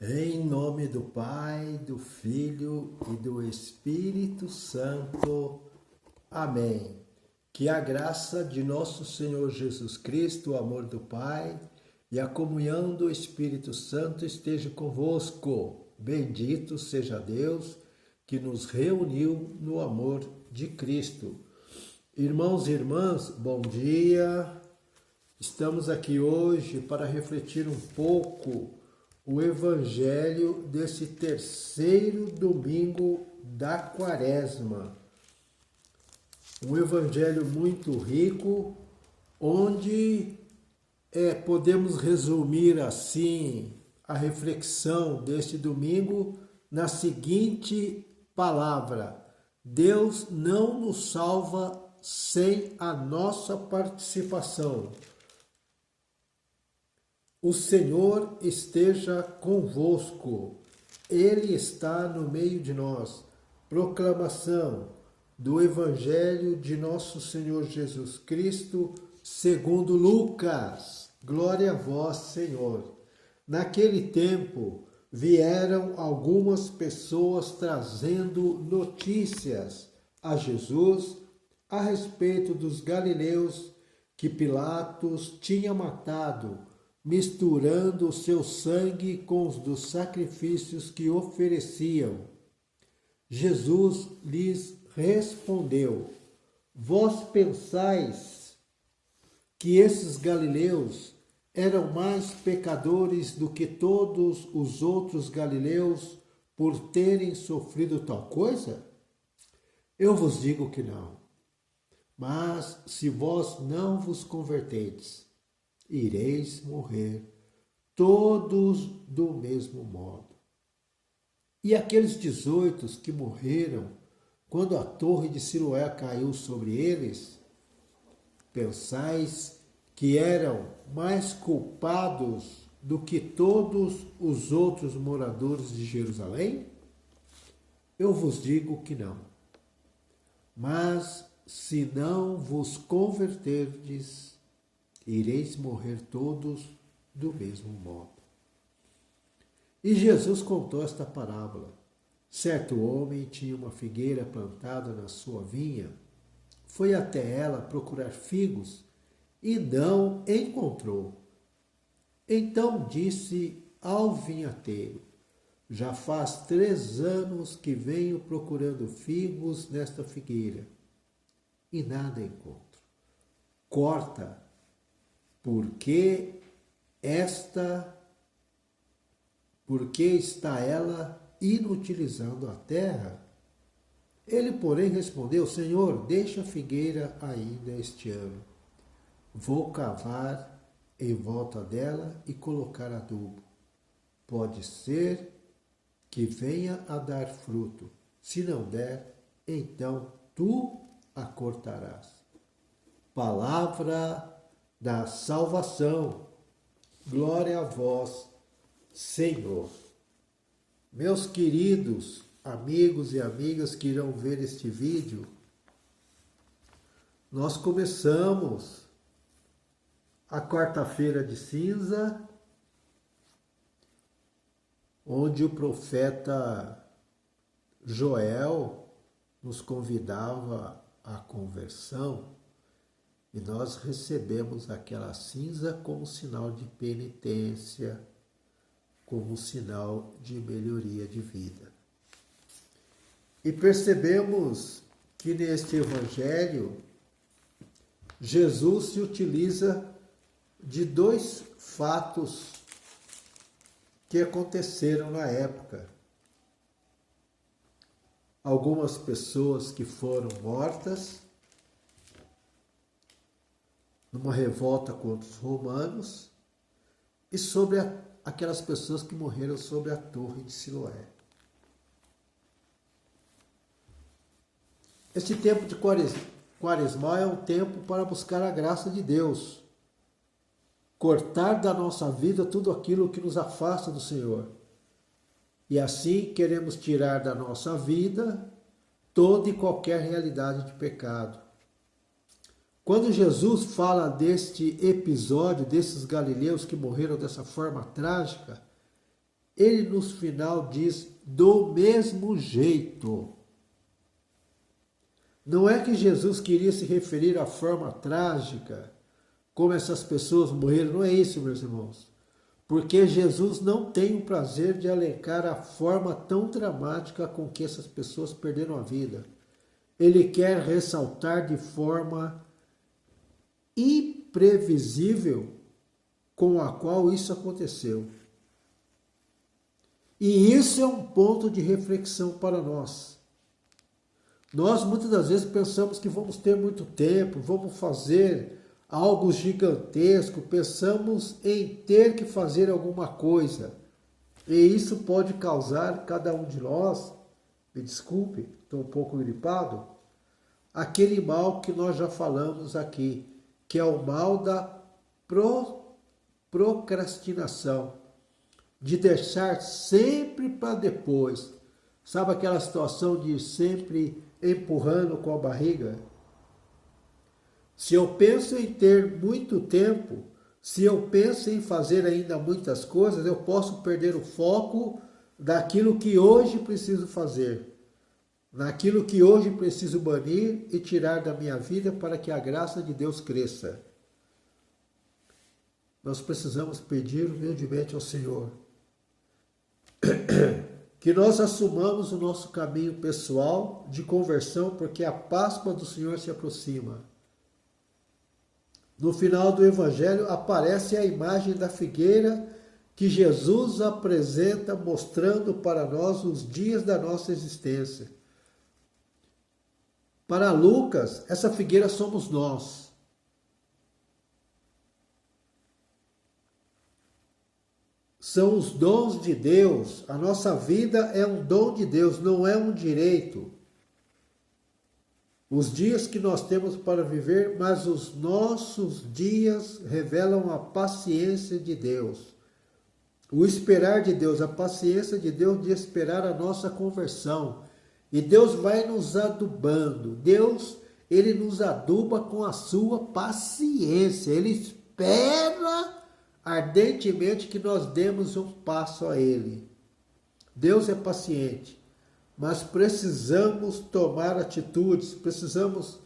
Em nome do Pai, do Filho e do Espírito Santo. Amém. Que a graça de nosso Senhor Jesus Cristo, o amor do Pai e a comunhão do Espírito Santo esteja convosco. Bendito seja Deus que nos reuniu no amor de Cristo. Irmãos e irmãs, bom dia. Estamos aqui hoje para refletir um pouco o Evangelho desse terceiro domingo da Quaresma. Um Evangelho muito rico, onde podemos resumir assim a reflexão deste domingo na seguinte palavra: Deus não nos salva sem a nossa participação. O Senhor esteja convosco, Ele está no meio de nós. Proclamação do Evangelho de nosso Senhor Jesus Cristo, segundo Lucas. Glória a vós, Senhor. Naquele tempo, vieram algumas pessoas trazendo notícias a Jesus a respeito dos galileus que Pilatos tinha matado, misturando o seu sangue com os dos sacrifícios que ofereciam. Jesus lhes respondeu: Vós pensais que esses galileus eram mais pecadores do que todos os outros galileus por terem sofrido tal coisa? Eu vos digo que não. Mas se vós não vos converterdes, ireis morrer todos do mesmo modo. E aqueles 18 que morreram quando a torre de Siloé caiu sobre eles, pensais que eram mais culpados do que todos os outros moradores de Jerusalém? Eu vos digo que não. Mas se não vos converterdes, ireis morrer todos do mesmo modo. E Jesus contou esta parábola. Certo homem tinha uma figueira plantada na sua vinha, foi até ela procurar figos e não encontrou. Então disse ao vinhateiro: Já faz 3 anos que venho procurando figos nesta figueira e nada encontro. Corta, porque está ela inutilizando a terra? Ele, porém, respondeu: Senhor, deixa a figueira ainda este ano. Vou cavar em volta dela e colocar adubo. Pode ser que venha a dar fruto. Se não der, então tu a cortarás. Palavra da salvação. Glória a vós, Senhor. Meus queridos amigos e amigas que irão ver este vídeo, nós começamos a quarta-feira de cinza, onde o profeta Joel nos convidava à conversão, e nós recebemos aquela cinza como sinal de penitência, como sinal de melhoria de vida. E percebemos que neste Evangelho, Jesus se utiliza de 2 fatos que aconteceram na época. Algumas pessoas que foram mortas numa revolta contra os romanos e sobre aquelas pessoas que morreram sobre a torre de Siloé. Este tempo de quaresmal é um tempo para buscar a graça de Deus, cortar da nossa vida tudo aquilo que nos afasta do Senhor. E assim queremos tirar da nossa vida toda e qualquer realidade de pecado. Quando Jesus fala deste episódio, desses galileus que morreram dessa forma trágica, ele no final diz do mesmo jeito. Não é que Jesus queria se referir à forma trágica, como essas pessoas morreram, não é isso, meus irmãos. Porque Jesus não tem o prazer de elencar a forma tão dramática com que essas pessoas perderam a vida. Ele quer ressaltar de forma imprevisível com a qual isso aconteceu. E isso é um ponto de reflexão para nós. Nós muitas das vezes pensamos que vamos ter muito tempo, vamos fazer algo gigantesco, pensamos em ter que fazer alguma coisa. E isso pode causar cada um de nós, me desculpe, estou um pouco gripado, aquele mal que nós já falamos aqui, que é o mal da procrastinação, de deixar sempre para depois. Sabe aquela situação de ir sempre empurrando com a barriga? Se eu penso em ter muito tempo, se eu penso em fazer ainda muitas coisas, eu posso perder o foco daquilo que hoje preciso fazer, naquilo que hoje preciso banir e tirar da minha vida para que a graça de Deus cresça. Nós precisamos pedir humildemente ao Senhor que nós assumamos o nosso caminho pessoal de conversão, porque a Páscoa do Senhor se aproxima. No final do Evangelho aparece a imagem da figueira que Jesus apresenta, mostrando para nós os dias da nossa existência. Para Lucas, essa figueira somos nós. São os dons de Deus. A nossa vida é um dom de Deus, não é um direito. Os dias que nós temos para viver, mas os nossos dias revelam a paciência de Deus. O esperar de Deus, a paciência de Deus de esperar a nossa conversão. E Deus vai nos adubando. Deus, Ele nos aduba com a sua paciência. Ele espera ardentemente que nós demos um passo a Ele. Deus é paciente. Mas precisamos tomar atitudes, precisamos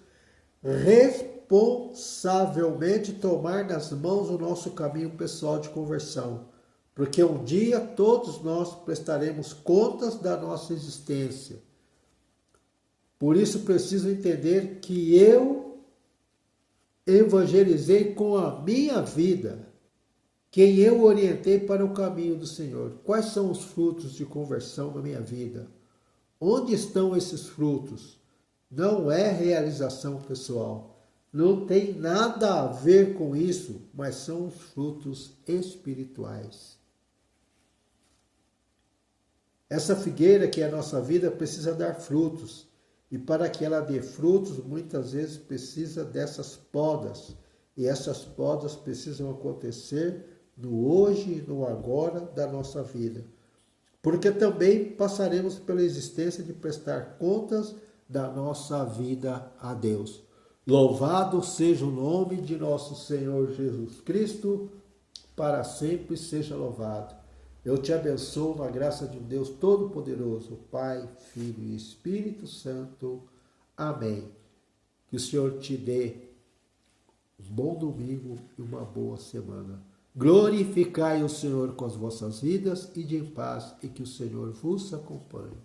responsavelmente tomar nas mãos o nosso caminho pessoal de conversão. Porque um dia todos nós prestaremos contas da nossa existência. Por isso preciso entender que eu evangelizei com a minha vida quem eu orientei para o caminho do Senhor. Quais são os frutos de conversão na minha vida? Onde estão esses frutos? Não é realização pessoal. Não tem nada a ver com isso, mas são os frutos espirituais. Essa figueira que é a nossa vida precisa dar frutos. E para que ela dê frutos, muitas vezes precisa dessas podas. E essas podas precisam acontecer no hoje e no agora da nossa vida. Porque também passaremos pela existência de prestar contas da nossa vida a Deus. Louvado seja o nome de nosso Senhor Jesus Cristo, para sempre seja louvado. Eu te abençoo na graça de um Deus Todo-Poderoso, Pai, Filho e Espírito Santo. Amém. Que o Senhor te dê um bom domingo e uma boa semana. Glorificai o Senhor com as vossas vidas e de paz, e que o Senhor vos acompanhe.